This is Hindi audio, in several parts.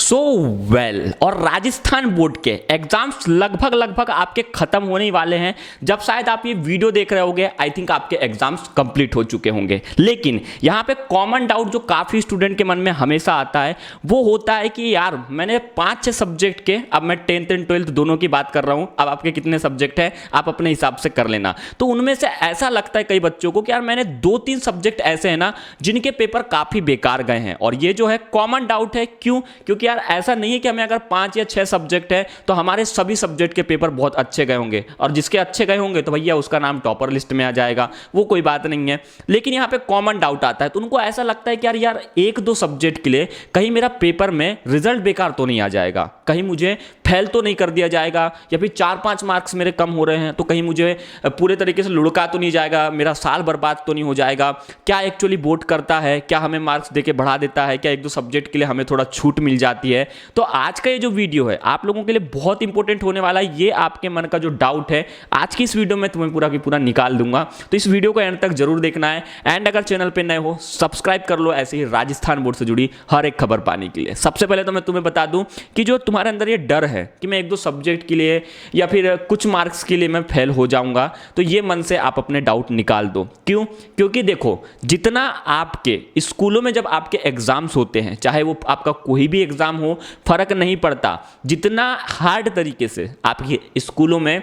सो वेल और राजस्थान बोर्ड के एग्जाम्स लगभग आपके खत्म होने वाले हैं। जब शायद आप ये वीडियो देख रहे होंगे आई थिंक आपके एग्जाम्स कंप्लीट हो चुके होंगे। लेकिन यहाँ पे कॉमन डाउट जो काफ़ी स्टूडेंट के मन में हमेशा आता है वो होता है कि यार मैंने 5-6 सब्जेक्ट के, अब मैं 10th एंड 12th दोनों की बात कर रहा हूँ, अब आपके कितने सब्जेक्ट हैं आप अपने हिसाब से कर लेना। तो उनमें से ऐसा लगता है कई बच्चों को कि यार मैंने 2-3 सब्जेक्ट ऐसे हैं ना जिनके पेपर काफ़ी बेकार गए हैं। और ये जो है कॉमन डाउट है। क्यों? क्योंकि यार ऐसा नहीं है कि हमें अगर 5 या 6 सब्जेक्ट है तो हमारे सभी सब्जेक्ट के पेपर बहुत अच्छे गए होंगे, और जिसके अच्छे गए होंगे तो भैया उसका नाम टॉपर लिस्ट में आ जाएगा, वो कोई बात नहीं है। लेकिन यहाँ पे कॉमन डाउट आता है तो उनको ऐसा लगता है कि यार 1-2 सब्जेक्ट के लिए कहीं मेरा पेपर में रिजल्ट बेकार तो नहीं आ जाएगा, कहीं मुझे फेल तो नहीं कर दिया जाएगा, या फिर 4-5 मार्क्स मेरे कम हो रहे हैं तो कहीं मुझे पूरे तरीके से लुढ़का तो नहीं जाएगा, मेरा साल बर्बाद तो नहीं हो जाएगा। क्या एक्चुअली बोर्ड करता है, क्या हमें मार्क्स देके बढ़ा देता है, क्या 1-2 सब्जेक्ट के लिए हमें थोड़ा छूट मिल जाती है। तो आज का ये जो वीडियो है आप लोगों के लिए बहुत इंपॉर्टेंट होने वाला है। ये आपके मन का जो डाउट है आज की इस वीडियो में तुम्हें पूरा की पूरा निकाल दूंगा, तो इस वीडियो को एंड तक जरूर देखना है। एंड अगर चैनल पे नए हो सब्सक्राइब कर लो ऐसे ही राजस्थान बोर्ड से जुड़ी हर एक खबर पाने के लिए। सबसे पहले तो मैं तुम्हें बता दूं कि जो तुम्हारे अंदर ये डर है कि मैं 1-2 सब्जेक्ट के लिए या फिर कुछ मार्क्स के लिए मैं फेल हो जाऊंगा, तो ये मन से आप अपने डाउट निकाल दो। क्यों? क्योंकि देखो, जितना आपके स्कूलों में जब आपके एग्जाम्स होते हैं, चाहे वो आपका कोई भी एग्जाम हो, फर्क नहीं पड़ता, जितना हार्ड तरीके से आपके स्कूलों में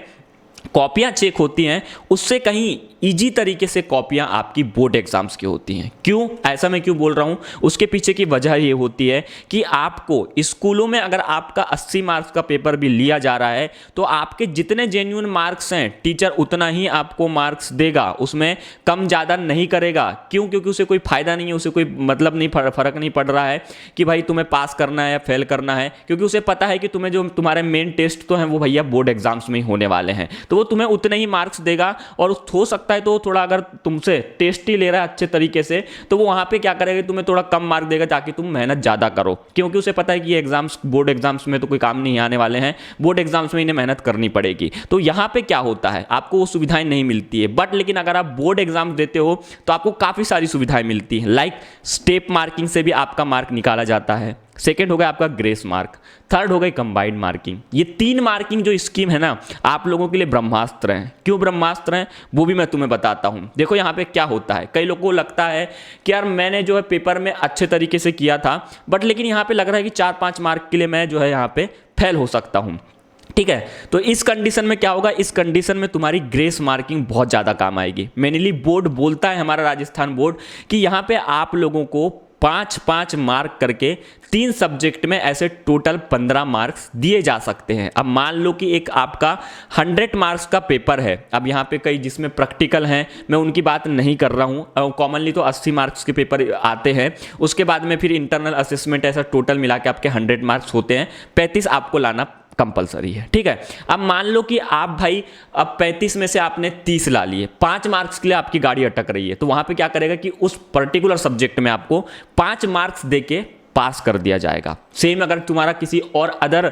कॉपियां चेक होती हैं उससे कहीं इजी तरीके से कॉपियां आपकी बोर्ड एग्जाम्स की होती हैं। क्यों? ऐसा मैं क्यों बोल रहा हूं, उसके पीछे की वजह ये होती है कि आपको स्कूलों में अगर आपका 80 मार्क्स का पेपर भी लिया जा रहा है तो आपके जितने जेन्युइन मार्क्स हैं टीचर उतना ही आपको मार्क्स देगा, उसमें कम ज़्यादा नहीं करेगा। क्यों? क्योंकि उसे कोई फायदा नहीं है, उसे कोई मतलब नहीं, फर्क नहीं पड़ रहा है कि भाई तुम्हें पास करना है या फेल करना है, क्योंकि उसे पता है कि तुम्हें जो तुम्हारे मेन टेस्ट तो हैं वो भैया बोर्ड एग्जाम्स में ही होने वाले हैं, तो वो तुम्हें उतने ही मार्क्स देगा। और हो सकता है तो थोड़ा अगर तुमसे टेस्ट ही ले रहा है अच्छे तरीके से तो वो वहां पे क्या करेगा, तुम्हें थोड़ा कम मार्क देगा ताकि तुम मेहनत ज्यादा करो, क्योंकि उसे पता है कि ये एग्जाम्स बोर्ड एग्जाम्स में तो कोई काम नहीं आने वाले हैं, बोर्ड एग्जाम्स में इन्हें मेहनत करनी पड़ेगी। तो यहां पे क्या होता है, आपको वो सुविधाएं नहीं मिलती है। बट लेकिन अगर आप बोर्ड एग्जाम देते हो तो आपको काफी सारी सुविधाएं मिलती है। लाइक स्टेप मार्किंग से भी आपका मार्क निकाला जाता है, सेकेंड हो गया आपका ग्रेस मार्क, थर्ड हो गई कंबाइंड मार्किंग। ये 3 मार्किंग जो स्कीम है ना आप लोगों के लिए ब्रह्मास्त्र हैं। क्यों ब्रह्मास्त्र हैं वो भी मैं तुम्हें बताता हूं। देखो यहाँ पे क्या होता है, कई लोगों को लगता है कि यार मैंने जो है पेपर में अच्छे तरीके से किया था बट लेकिन यहाँ पे लग रहा है कि 4-5 मार्क के लिए मैं जो है यहाँ पे फेल हो सकता हूँ। ठीक है, तो इस कंडीशन में क्या होगा, इस कंडीशन में तुम्हारी ग्रेस मार्किंग बहुत ज़्यादा काम आएगी। मेनली बोर्ड बोलता है, हमारा राजस्थान बोर्ड, कि यहाँ पे आप लोगों को 5-5 मार्क करके 3 सब्जेक्ट में ऐसे टोटल 15 मार्क्स दिए जा सकते हैं। अब मान लो कि एक आपका 100 मार्क्स का पेपर है, अब यहाँ पे कई जिसमें प्रैक्टिकल हैं मैं उनकी बात नहीं कर रहा हूँ, कॉमनली तो 80 मार्क्स के पेपर आते हैं, उसके बाद में फिर इंटरनल असेसमेंट, ऐसा टोटल मिला के आपके 100 मार्क्स होते हैं, 35 आपको लाना कंपलसरी है। ठीक है, अब मान लो कि आप भाई अब 35 में से आपने 30 ला लिए, 5 मार्क्स के लिए आपकी गाड़ी अटक रही है, तो वहां पे क्या करेगा कि उस पर्टिकुलर सब्जेक्ट में आपको 5 मार्क्स देके पास कर दिया जाएगा। सेम अगर तुम्हारा किसी और अदर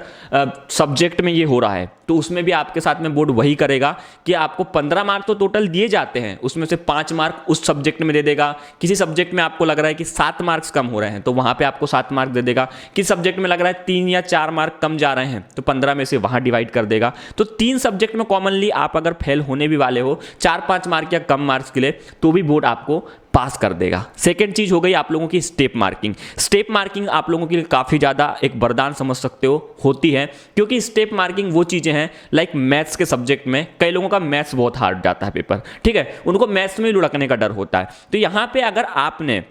सब्जेक्ट में ये हो रहा है तो उसमें भी आपके साथ में बोर्ड वही करेगा कि आपको 15 मार्क तो टोटल दिए जाते हैं, उसमें से 5 मार्क उस सब्जेक्ट में दे देगा। किसी सब्जेक्ट में आपको लग रहा है कि 7 मार्क्स कम हो रहे हैं तो वहां पे आपको 7 मार्क दे देगा। किसी सब्जेक्ट में लग रहा है 3 या 4 मार्क कम जा रहे हैं तो 15 में से वहां डिवाइड कर देगा। तो 3 सब्जेक्ट में कॉमनली आप अगर फेल होने भी वाले हो 4-5 मार्क या कम मार्क्स के लिए तो भी बोर्ड आपको पास कर देगा। सेकेंड चीज हो गई आप लोगों की स्टेप मार्किंग। स्टेप मार्किंग आप लोगों के लिए काफी ज्यादा एक वरदान समझ सकते हो होती है, क्योंकि स्टेप मार्किंग वो चीजें हैं लाइक मैथ्स के सब्जेक्ट में कई लोगों का मैथ्स बहुत हार्ड जाता है पेपर, ठीक है, उनको मैथ्स में लुढ़कने का डर होता है। तो यहां पे अगर आपने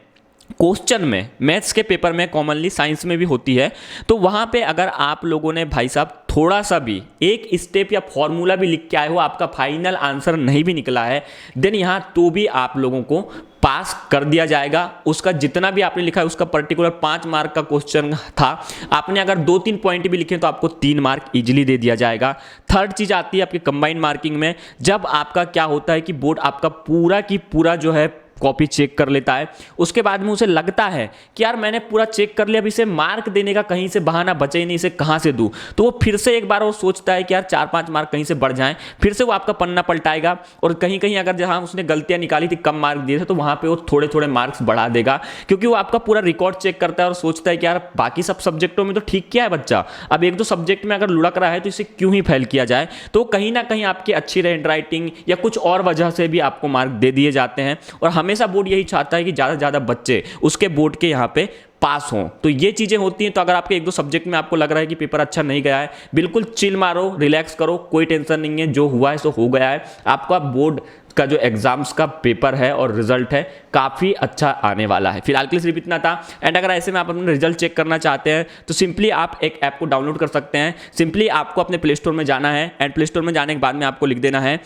क्वेश्चन में मैथ्स के पेपर में, कॉमनली साइंस में भी होती है, तो वहां पे अगर आप लोगों ने भाई साहब थोड़ा सा भी एक स्टेप या फॉर्मूला भी लिख के आए हो, आपका फाइनल आंसर नहीं भी निकला है, देन यहां तो भी आप लोगों को पास कर दिया जाएगा। उसका जितना भी आपने लिखा है उसका पर्टिकुलर 5 मार्क का क्वेश्चन था, आपने अगर 2-3 पॉइंट भी लिखे तो आपको 3 मार्क इजीली दे दिया जाएगा। थर्ड चीज आती है आपकी कंबाइंड मार्किंग में, जब आपका क्या होता है कि बोर्ड आपका पूरा की पूरा जो है कॉपी चेक कर लेता है। उसके बाद में उसे लगता है कि यार मैंने पूरा चेक कर लिया, अब इसे मार्क देने का कहीं से बहाना बचे ही नहीं, इसे कहाँ से दूँ। तो वो फिर से एक बार और सोचता है कि यार 4-5 मार्क कहीं से बढ़ जाएं, फिर से वो आपका पन्ना पलटाएगा और कहीं कहीं अगर जहाँ उसने गलतियाँ निकाली थी, कम मार्क दिए थे, तो वहाँ पे वो थोड़े थोड़े मार्क्स बढ़ा देगा, क्योंकि वो आपका पूरा रिकॉर्ड चेक करता है और सोचता है कि यार बाकी सब सब्जेक्टों में तो ठीक किया है बच्चा, अब एक दो सब्जेक्ट में अगर लुढ़क रहा है तो इसे क्यों ही फेल किया जाए। तो कहीं ना कहीं आपकी अच्छी हैंड राइटिंग या कुछ और वजह से भी आपको मार्क दे दिए जाते हैं, और हमेशा बोर्ड यही चाहता है कि ज़्यादा से ज़्यादा बच्चे उसके बोर्ड के यहाँ पे पास हों। तो ये चीज़ें होती हैं। तो अगर आपके एक दो सब्जेक्ट में आपको लग रहा है कि पेपर अच्छा नहीं गया है, बिल्कुल चिल मारो, रिलैक्स करो, कोई टेंशन नहीं है, जो हुआ है सो हो गया है। आपका बोर्ड का जो एग्जाम्स का पेपर है और रिजल्ट है काफ़ी अच्छा आने वाला है। फिलहाल के लिए सिर्फ इतना था। एंड अगर ऐसे में आप अपना रिजल्ट चेक करना चाहते हैं तो सिंपली आप एक ऐप को डाउनलोड कर सकते हैं। सिंपली आपको अपने प्ले स्टोर में जाना है, एंड प्ले स्टोर में जाने के बाद में आपको लिख देना है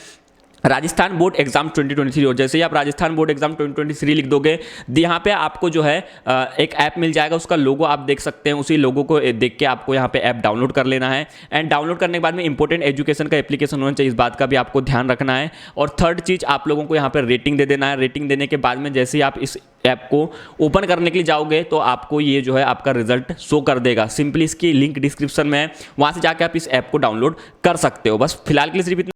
राजस्थान बोर्ड एग्जाम 2023। और जैसे ही आप राजस्थान बोर्ड एग्जाम 2023 लिख दोगे, यहाँ पे आपको जो है एक ऐप मिल जाएगा, उसका लोगो आप देख सकते हैं। उसी लोगो को देख के आपको यहाँ पे ऐप डाउनलोड कर लेना है। एंड डाउनलोड करने के बाद में इंपॉर्टेंट एजुकेशन का एप्लीकेशन होना चाहिए, इस बात का भी आपको ध्यान रखना है। और थर्ड चीज़, आप लोगों को यहाँ पर रेटिंग दे देना है। रेटिंग देने के बाद में जैसे ही आप इस ऐप को ओपन करने के लिए जाओगे तो आपको ये जो है आपका रिजल्ट शो कर देगा। सिंपली इसकी लिंक डिस्क्रिप्शन में है, वहाँ से जाकर आप इस ऐप को डाउनलोड कर सकते हो। बस फिलहाल के लिए सिर्फ इतना।